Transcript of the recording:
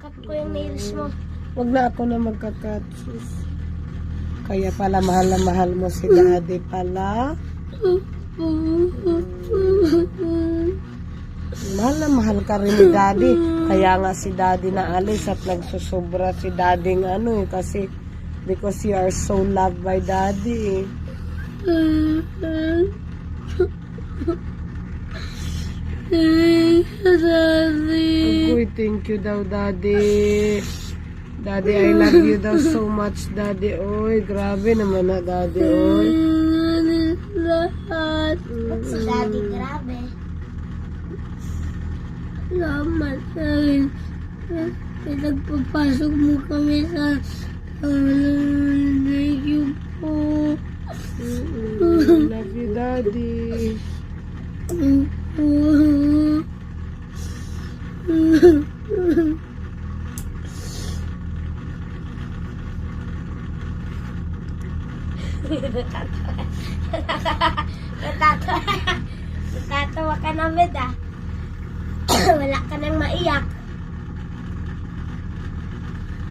cut ko yung nails mo. Wag na ako na magka-cut, sis. Kaya pala mahal na mahal mo si daddy pala. Mahal na mahal ka rin ni daddy. Kaya nga si daddy naalis at nagsusobra si daddy ng ano eh. Kasi because you are so loved by daddy eh. Uy, thank you daw, daddy. Daddy, I love you daw so much, daddy. Oy, grabe naman na, daddy. Oy. Ba't si daddy grabe? Salamat dahil pinagpapasok mo kami sa thank you po. Love you, daddy. Natatawa ka na, Med, ah. Wala ka nang maiyak.